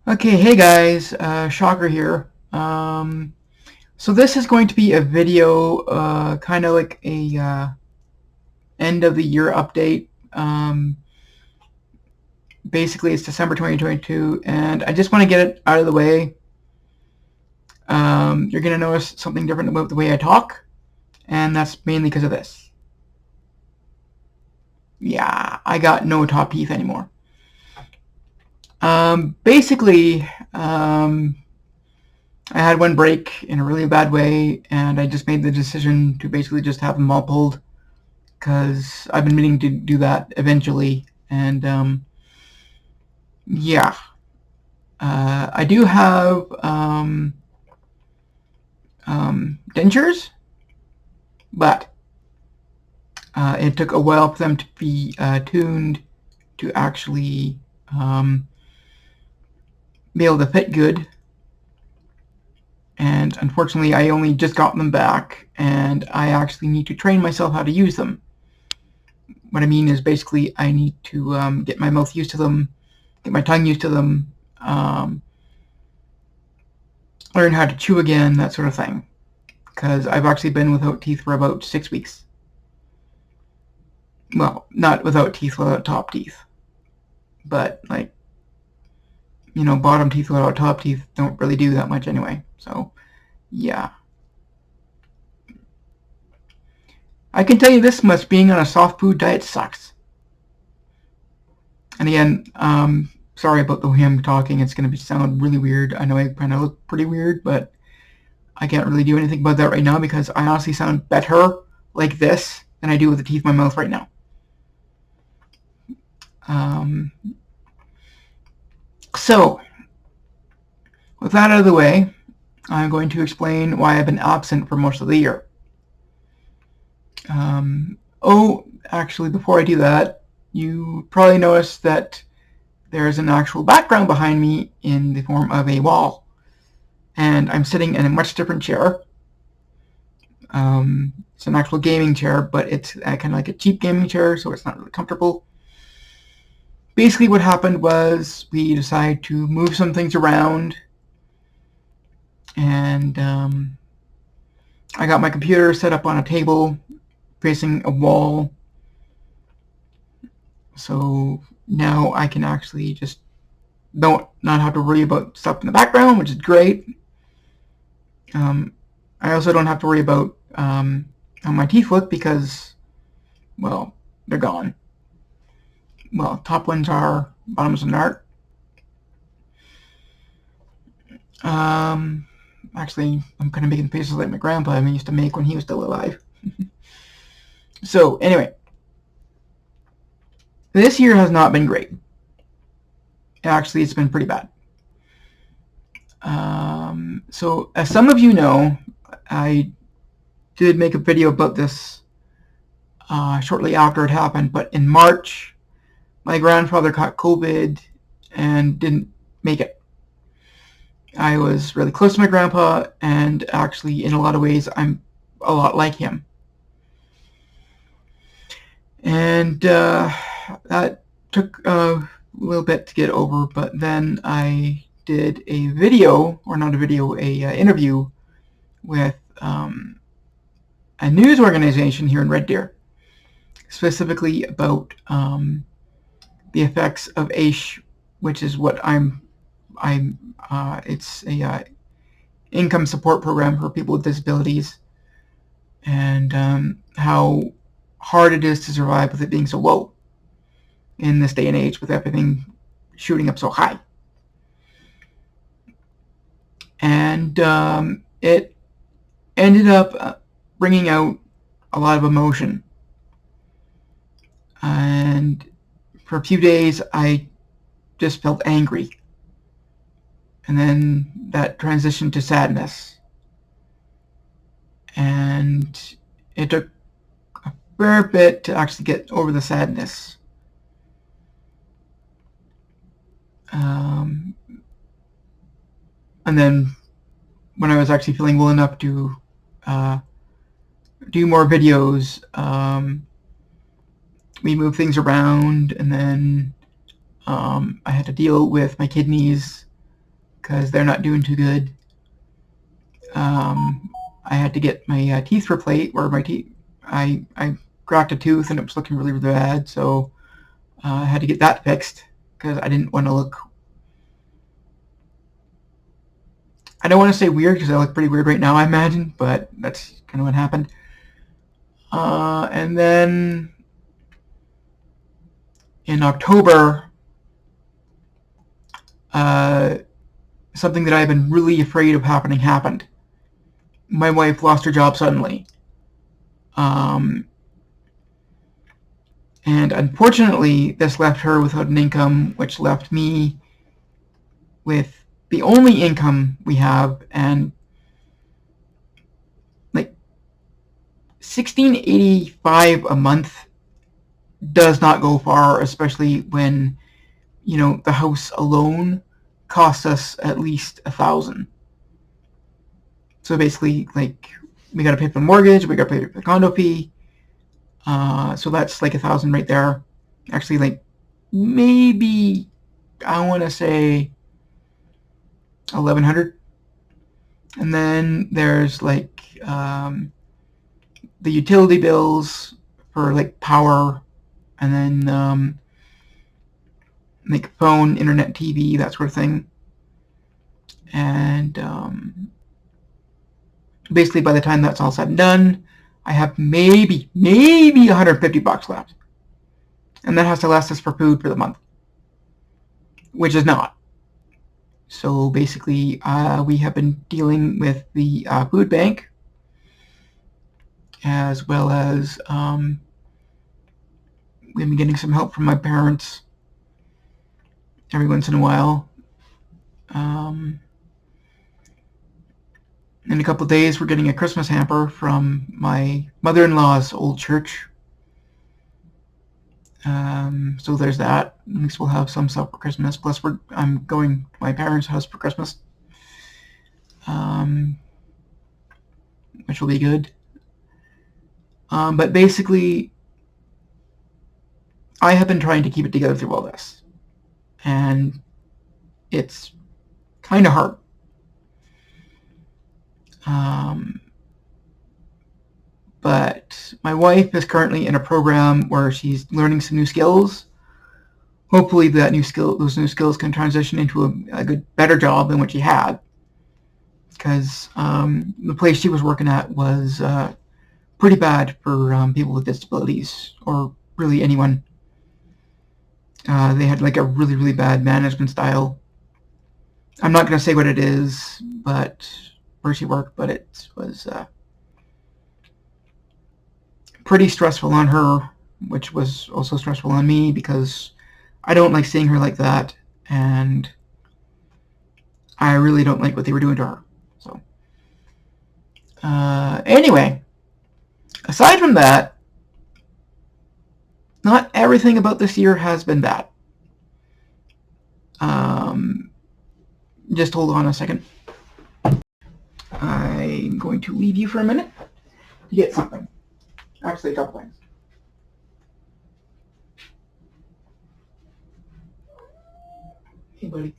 Okay, hey guys, Shocker here. So this is going to be a video, kind of like a end of the year update. Basically, it's December 2022, and I just want to get it out of the way. You're going to notice something different about the way I talk, and that's mainly because of this. Yeah, I got no top teeth anymore. Basically, I had one break in a really bad way, and I just made the decision to basically just have them all pulled because I've been meaning to do that eventually. And yeah, I do have dentures, but it took a while for them to be tuned to actually be able to fit good. And unfortunately, I only just got them back, and I actually need to train myself how to use them. What I mean is basically I need to get my mouth used to them, get my tongue used to them, learn how to chew again, that sort of thing. Because I've actually been without teeth for about 6 weeks. Well, not without teeth, without top teeth. But, like, you know, bottom teeth without top teeth don't really do that much anyway. So, yeah. I can tell you this much, being on a soft food diet sucks. And again, sorry about the way I'm talking. It's going to sound really weird. I know I kind of look pretty weird, but I can't really do anything about that right now because I honestly sound better like this than I do with the teeth in my mouth right now. So, with that out of the way, I'm going to explain why I've been absent for most of the year. Actually, before I do that, you probably noticed that there's an actual background behind me in the form of a wall. And I'm sitting in a much different chair. It's an actual gaming chair, but it's kind of like a cheap gaming chair, so it's not really comfortable. Basically what happened was we decided to move some things around, and I got my computer set up on a table facing a wall, so now I can actually just not have to worry about stuff in the background, which is great. I also don't have to worry about how my teeth look because, well, they're gone. Well, top ones are, bottoms aren't. Actually, I'm kind of making faces like my grandpa used to make when he was still alive. So, anyway. This year has not been great. Actually, it's been pretty bad. So, as some of you know, I did make a video about this shortly after it happened, but in March, my grandfather caught COVID and didn't make it. I was really close to my grandpa, and actually, in a lot of ways, I'm a lot like him. And that took a little bit to get over, but then I did a video, or not a video, interview with a news organization here in Red Deer, specifically about the effects of AISH, which is what it's a income support program for people with disabilities, and how hard it is to survive with it being so low in this day and age, with everything shooting up so high. And it ended up bringing out a lot of emotion. And for a few days, I just felt angry. And then that transitioned to sadness. And it took a fair bit to actually get over the sadness. And then when I was actually feeling well enough to do more videos, we moved things around, and then I had to deal with my kidneys because they're not doing too good. I had to get my teeth replaced, or my teeth. I cracked a tooth and it was looking really, really bad, so I had to get that fixed because I didn't want to look. I don't want to say weird because I look pretty weird right now, I imagine, but that's kind of what happened. And then in October, something that I've been really afraid of happened. My wife lost her job suddenly. And unfortunately, this left her without an income, which left me with the only income we have, and like $16.85 a month does not go far, especially when, you know, the house alone costs us at least $1,000. So basically, like, we got to pay for the mortgage, we got to pay for the condo fee. So that's like $1,000 right there. Actually, like, maybe I want to say $1,100. And then there's like the utility bills for like power, and then like phone, internet, TV, that sort of thing. And basically, by the time that's all said and done, I have maybe $150 left, and that has to last us for food for the month, which is not. So basically, we have been dealing with the food bank, as well as we've been getting some help from my parents every once in a while. In a couple of days, we're getting a Christmas hamper from my mother-in-law's old church. So there's that. At least we'll have some stuff for Christmas. Plus, I'm going to my parents' house for Christmas, which will be good. But basically, I have been trying to keep it together through all this, and it's kind of hard. But my wife is currently in a program where she's learning some new skills. Hopefully those new skills can transition into a good, better job than what she had. Because the place she was working at was pretty bad for people with disabilities, or really anyone. They had like a really, really bad management style. I'm not going to say what it is, but where she worked, but it was pretty stressful on her, which was also stressful on me because I don't like seeing her like that, and I really don't like what they were doing to her. So anyway, aside from that, not everything about this year has been bad. Just hold on a second. I'm going to leave you for a minute to get something. Actually, a couple things. Hey, buddy.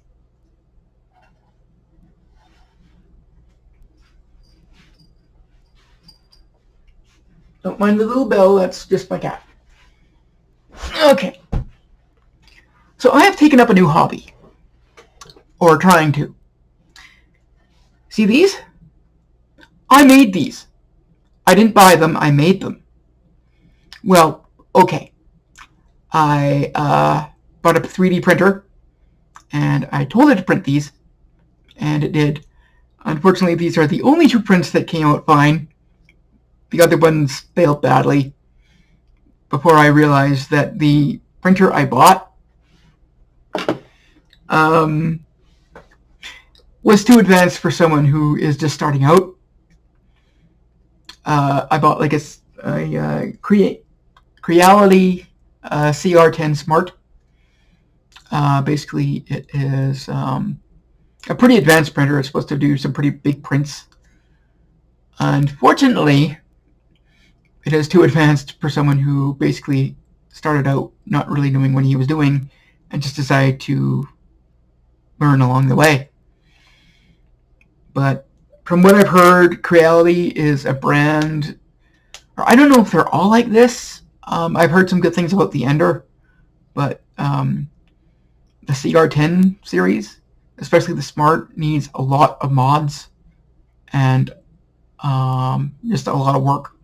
Don't mind the little bell, that's just my cat. Okay. So I have taken up a new hobby. Or trying to. See these? I made these. I didn't buy them, I made them. Well, okay. I bought a 3D printer, and I told it to print these, and it did. Unfortunately, these are the only two prints that came out fine. The other ones failed badly before I realized that the printer I bought was too advanced for someone who is just starting out. I bought like a Creality CR10 Smart. Basically, it is a pretty advanced printer. It's supposed to do some pretty big prints. Unfortunately, it is too advanced for someone who basically started out not really knowing what he was doing and just decided to learn along the way. But from what I've heard, Creality is a brand, or I don't know if they're all like this. I've heard some good things about the Ender, but the CR10 series, especially the Smart, needs a lot of mods and just a lot of work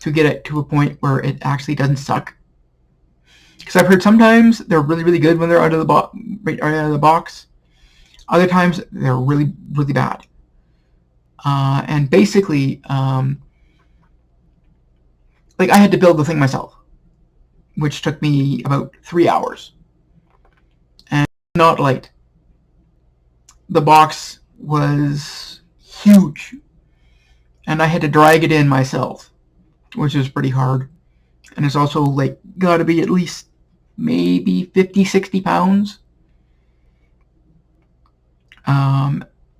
to get it to a point where it actually doesn't suck. Because I've heard sometimes they're really, really good when they're out of the box. Other times they're really, really bad. And basically, like I had to build the thing myself, which took me about 3 hours. And not light. The box was huge, and I had to drag it in myself, which was pretty hard. And it's also like got to be at least maybe 50, 60 pounds.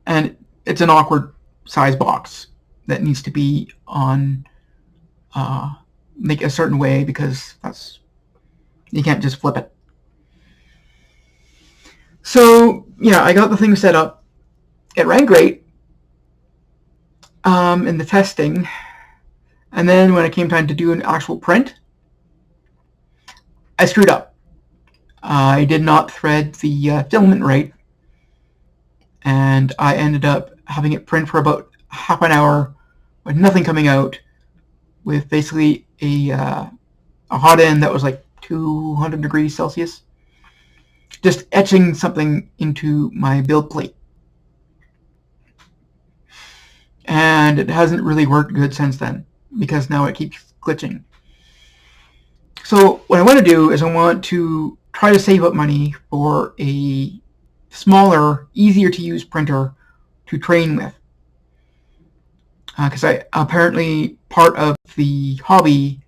And it's an awkward size box that needs to be on make a certain way, because that's, you can't just flip it. So yeah, I got the thing set up. It ran great in the testing, and then when it came time to do an actual print, I screwed up. I did not thread the filament right, and I ended up having it print for about half an hour with nothing coming out, with basically a hot end that was like 200 degrees Celsius, just etching something into my build plate. And it hasn't really worked good since then, because now it keeps glitching. So what I want to do is I want to try to save up money for a smaller, easier to use printer to train with. Because apparently part of the hobby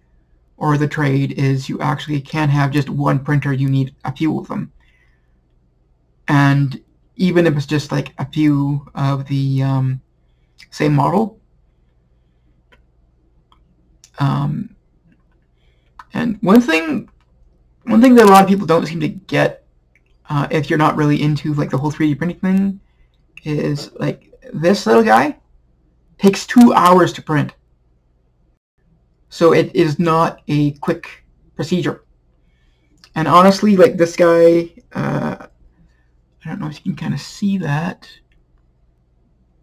or the trade is you actually can't have just one printer, you need a few of them. And even if it's just like a few of the same model. And one thing that a lot of people don't seem to get, if you're not really into like the whole 3D printing thing, is like this little guy takes 2 hours to print. So it is not a quick procedure. And honestly, like this guy, I don't know if you can kind of see that.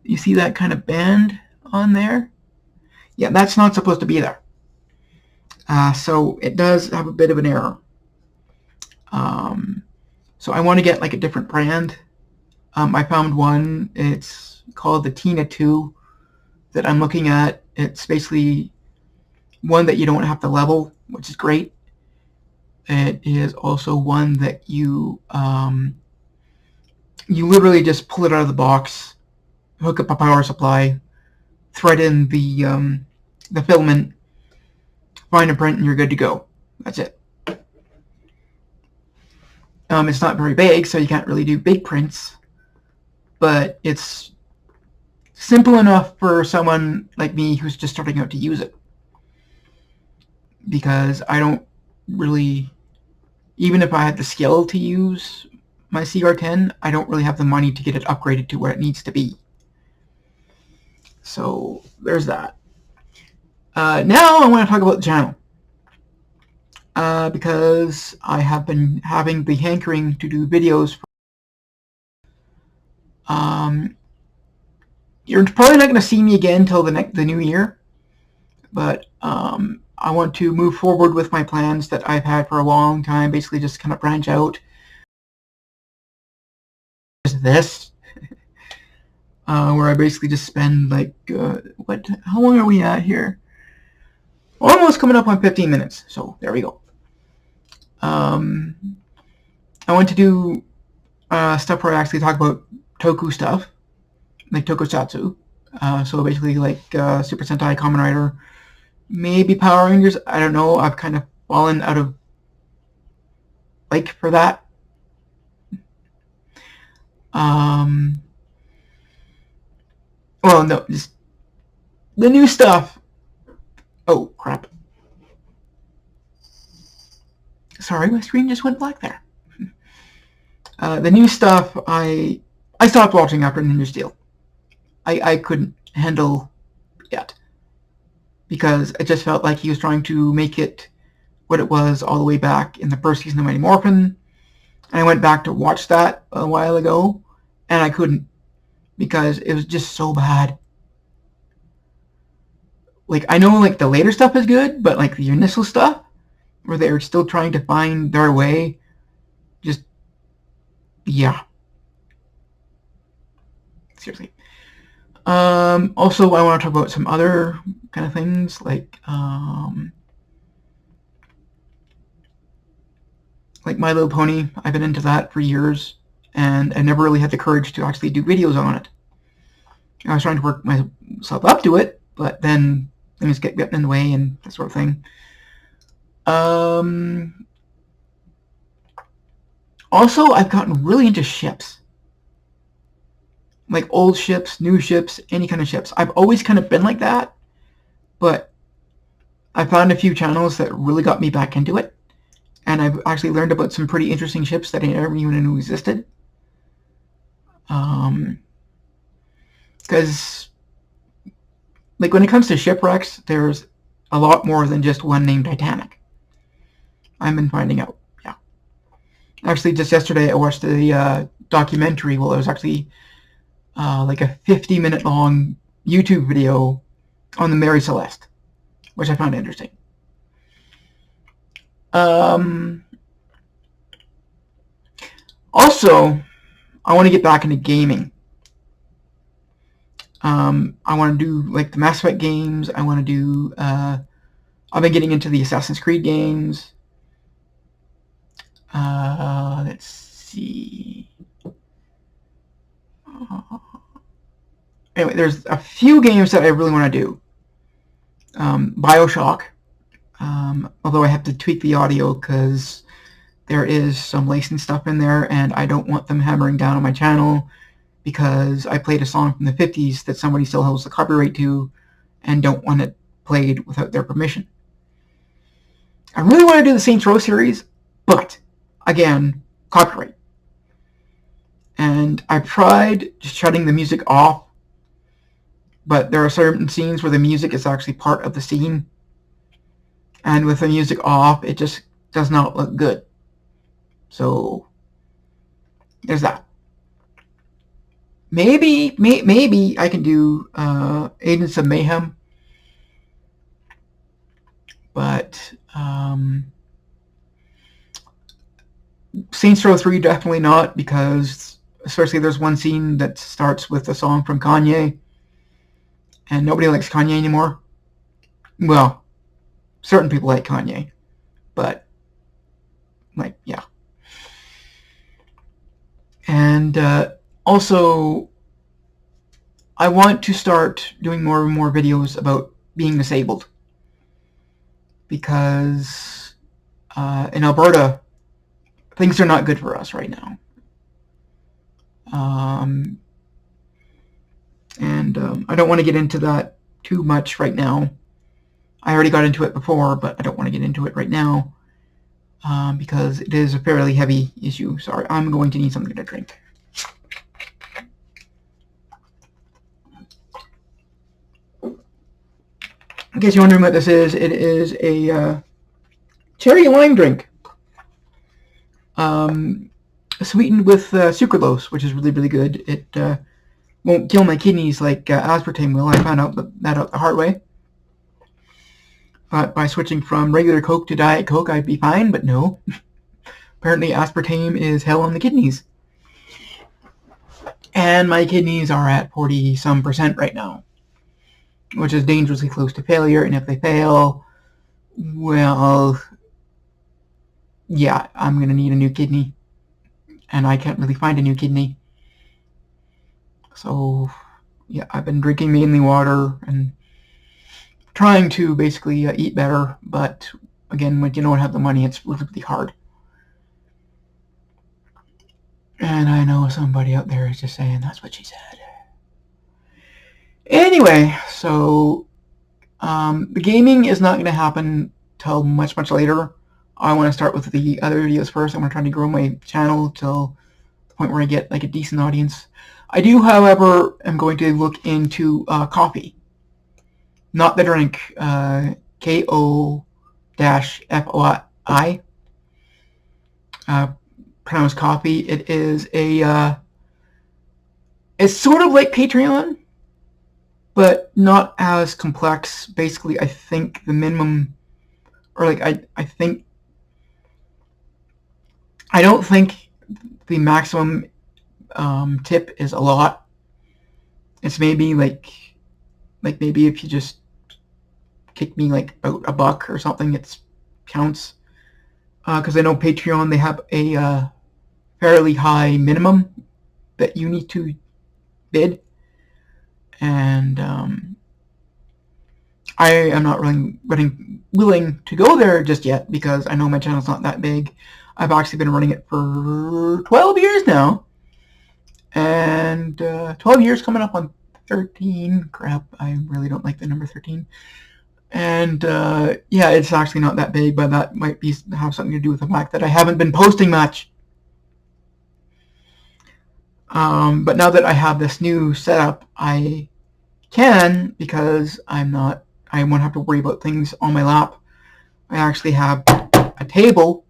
You see that kind of band on there? Yeah, that's not supposed to be there. So it does have a bit of an error. So I want to get like a different brand. I found one, it's called the Tina 2 that I'm looking at. It's basically one that you don't have to level, which is great. It is also one that you literally just pull it out of the box, hook up a power supply, thread in the filament, find a print, and you're good to go. That's it. It's not very big, so you can't really do big prints, but it's simple enough for someone like me who's just starting out to use it. Because I don't really, even if I had the skill to use my CR10, I don't really have the money to get it upgraded to where it needs to be. So there's that. Now I want to talk about the channel. Because I have been having the hankering to do videos. You're probably not going to see me again till the new year, but I want to move forward with my plans that I've had for a long time. Basically, just kind of branch out. This, where I basically just spend like how long are we at here? Almost coming up on 15 minutes. So there we go. I want to do stuff where I actually talk about toku stuff, like tokusatsu. So basically like Super Sentai, Kamen Rider, maybe Power Rangers. I don't know. I've kind of fallen out of like for that. Well, no, just the new stuff. Oh, crap. Sorry, my screen just went black there. The new stuff, I stopped watching after Ninja Steel. I couldn't handle it, because it just felt like he was trying to make it what it was all the way back in the first season of Mighty Morphin. And I went back to watch that a while ago, and I couldn't, because it was just so bad. Like, I know, like, the later stuff is good, but, like, the initial stuff, where they're still trying to find their way, just, yeah. Seriously. Also, I want to talk about some other kind of things, like My Little Pony. I've been into that for years, and I never really had the courage to actually do videos on it. I was trying to work myself up to it, but then things get getting in the way and that sort of thing. Also, I've gotten really into ships. Like old ships, new ships, any kind of ships. I've always kind of been like that, but I found a few channels that really got me back into it, and I've actually learned about some pretty interesting ships that I never even knew existed. Because, like, when it comes to shipwrecks, there's a lot more than just one named Titanic. I've been finding out, yeah. Actually, just yesterday I watched the documentary. Well, it was actually like a 50-minute long YouTube video on the Mary Celeste, which I found interesting. Also, I want to get back into gaming. I want to do, like, the Mass Effect games. I want to do, I've been getting into the Assassin's Creed games. Let's see. Anyway, there's a few games that I really want to do. BioShock, although I have to tweak the audio because there is some licensed stuff in there, and I don't want them hammering down on my channel because I played a song from the 50s that somebody still holds the copyright to and don't want it played without their permission. I really want to do the Saints Row series, but, again, copyright. And I've tried just shutting the music off, but there are certain scenes where the music is actually part of the scene, and with the music off, it just does not look good. So, there's that. Maybe I can do Agents of Mayhem, but Saints Row 3 definitely not, because especially there's one scene that starts with a song from Kanye, and nobody likes Kanye anymore. Well, certain people like Kanye, but, like, yeah. And also, I want to start doing more and more videos about being disabled, because in Alberta, things are not good for us right now. I don't want to get into that too much right now. I already got into it before, but I don't want to get into it right now because it is a fairly heavy issue. Sorry, I'm going to need something to drink. In case you're wondering what this is, it is a cherry lime drink. Sweetened with sucralose, which is really, really good. It won't kill my kidneys like aspartame will. I found out that out the hard way. By switching from regular Coke to Diet Coke, I'd be fine, but no. Apparently aspartame is hell on the kidneys. And my kidneys are at 40-some% right now, which is dangerously close to failure, and if they fail, well, yeah, I'm going to need a new kidney, and I can't really find a new kidney. So, yeah, I've been drinking mainly water and trying to basically eat better, but again, when you don't have the money, it's really hard. And I know somebody out there is just saying, that's what she said. Anyway, so the gaming is not going to happen till much, much later. I want to start with the other videos first. I want to try to grow my channel till the point where I get like a decent audience. I do, however, am going to look into coffee. Not the drink, KO-FOI, pronounced coffee. It is it's sort of like Patreon, but not as complex. Basically, I think the minimum, or like I don't think the maximum tip is a lot. It's maybe like maybe if you just kick me like about $1 or something, it counts. Because I know Patreon, they have a fairly high minimum that you need to bid, and I am not really willing to go there just yet because I know my channel's not that big. I've actually been running it for 12 years now, and 12 years coming up on 13. Crap, I really don't like the number 13. And yeah, it's actually not that big, but that might have something to do with the fact that I haven't been posting much. But now that I have this new setup, I can, because I won't have to worry about things on my lap. I actually have a table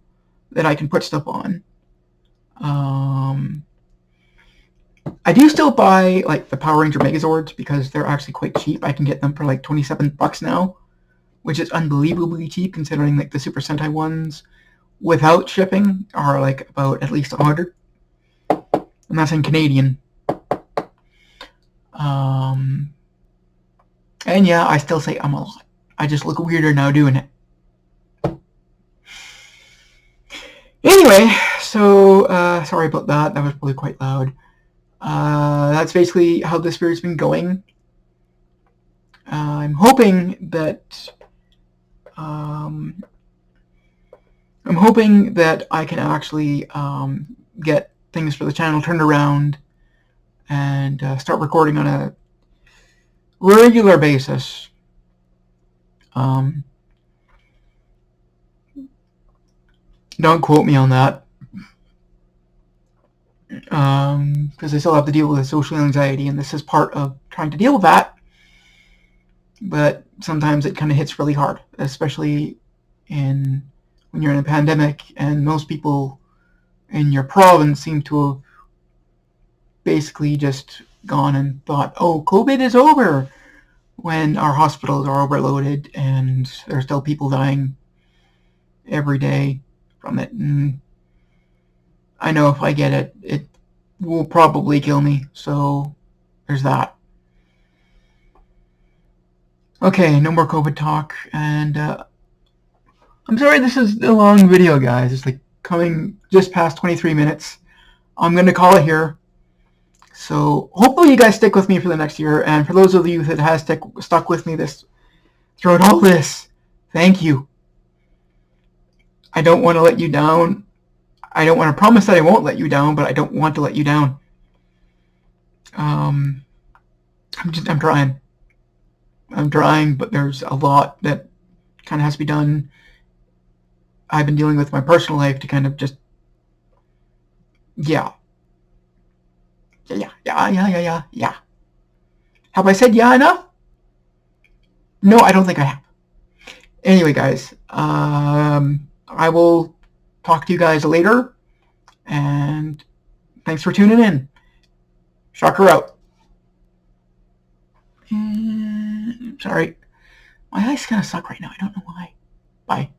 that I can put stuff on. I do still buy like the Power Ranger Megazords because they're actually quite cheap. I can get them for like $27 now, which is unbelievably cheap considering like the Super Sentai ones without shipping are like about at least $100. And that's in Canadian. And yeah, I still say a lot. I just look weirder now doing it. Anyway, so sorry about that. That was probably quite loud. That's basically how this video's been going. I'm hoping that I can actually get things for the channel turned around and start recording on a regular basis. Don't quote me on that, because I still have to deal with social anxiety, and this is part of trying to deal with that. But sometimes it kind of hits really hard, especially when you're in a pandemic, and most people in your province seem to have basically just gone and thought, oh, COVID is over, when our hospitals are overloaded and there's still people dying every day from it. And I know if I get it, it will probably kill me, so there's that. Okay, no more COVID talk, and I'm sorry this is a long video, guys. It's like coming just past 23 minutes. I'm going to call it here. So hopefully you guys stick with me for the next year, and for those of you that has stuck with me throughout all this, thank you. I don't want to let you down. I don't want to promise that I won't let you down, but I don't want to let you down. I'm trying, but there's a lot that kind of has to be done. I've been dealing with my personal life to kind of just, yeah. Have I said yeah enough? No, I don't think I have. Anyway, guys, I will talk to you guys later, and thanks for tuning in. Shocker out. Sorry, my eyes kind of suck right now. I don't know why. Bye.